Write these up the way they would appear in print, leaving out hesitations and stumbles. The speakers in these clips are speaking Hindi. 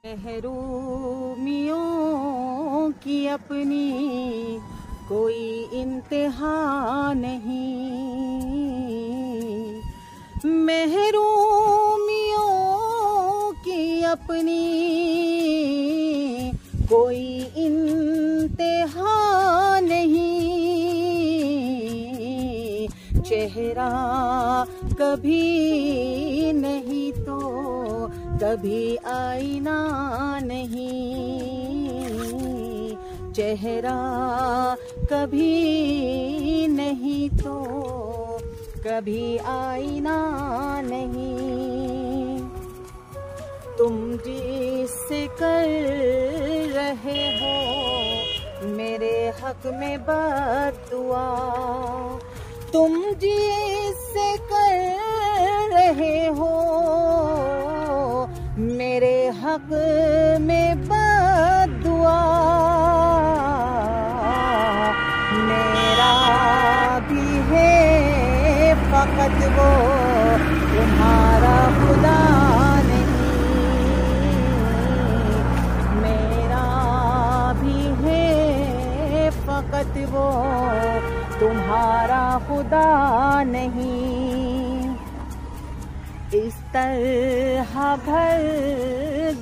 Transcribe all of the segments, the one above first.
महरूमियों की अपनी कोई इंतहा नहीं। महरूमियों की अपनी कोई इंतहा नहीं। चेहरा कभी नहीं तो कभी आईना नहीं। चेहरा कभी नहीं तो कभी आईना नहीं। तुम जिससे कर रहे हो मेरे हक में बद्दुआ, तुम जिससे कर रहे हो मेरे हक में बद्दुआ। मेरा भी है फकत वो तुम्हारा खुदा नहीं। मेरा भी है फकत वो तुम्हारा खुदा नहीं। इस तरह भर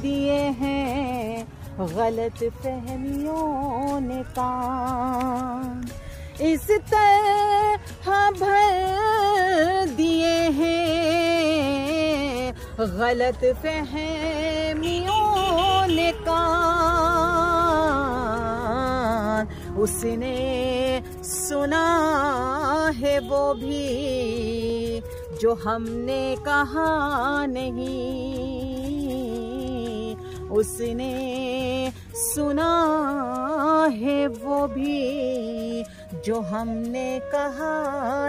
दिए हैं गलत फहमियों ने कान। इस तरह भर दिए हैं गलत फहमियों ने कान। उसने सुना है वो भी जो हमने कहा नहीं। उसने सुना है वो भी जो हमने कहा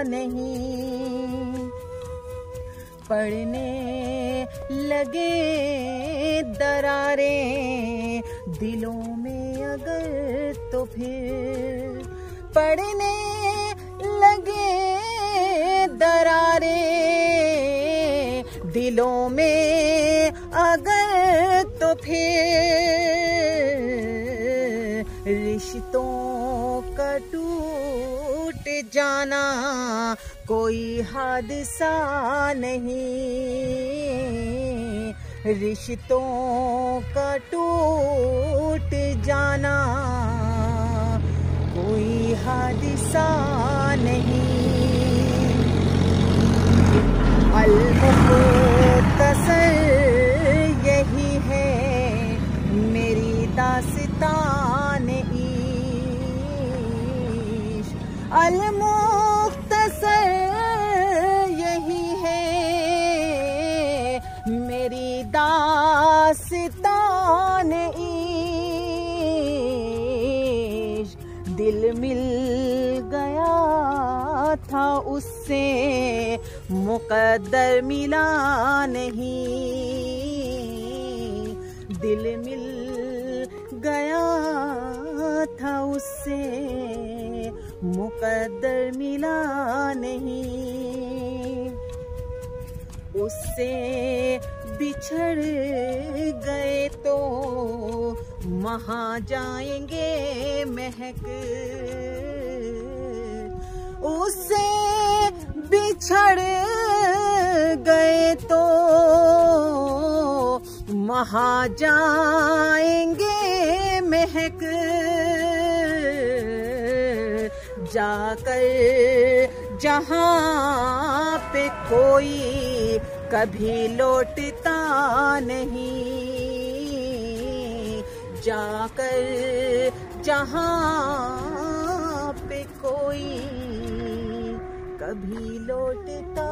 नहीं। पड़ने लगे दरारें दिलों में अगर तो फिर पड़ने लगे दरारें दिलों में अगर तो फिर रिश्तों का टूट जाना कोई हादसा नहीं। रिश्तों का टूट जाना कोई हादसा नहीं। अल-मुख्तसर यही है मेरी दास्तान इश्क। अल-मुख्तसर यही है मेरी दास्तान इश्क। दिल मिल गया था उससे मुक़द्दर मिला नहीं। दिल मिल गया था उससे मुक़द्दर मिला नहीं। उससे बिछड़ गए तो वहाँ जाएंगे महक। उससे बिछड़ गए तो वहाँ जाएंगे महक। जाकर जहाँ पे कोई कभी लौटता नहीं। जाकर जहाँ पे कोई कभी लौटता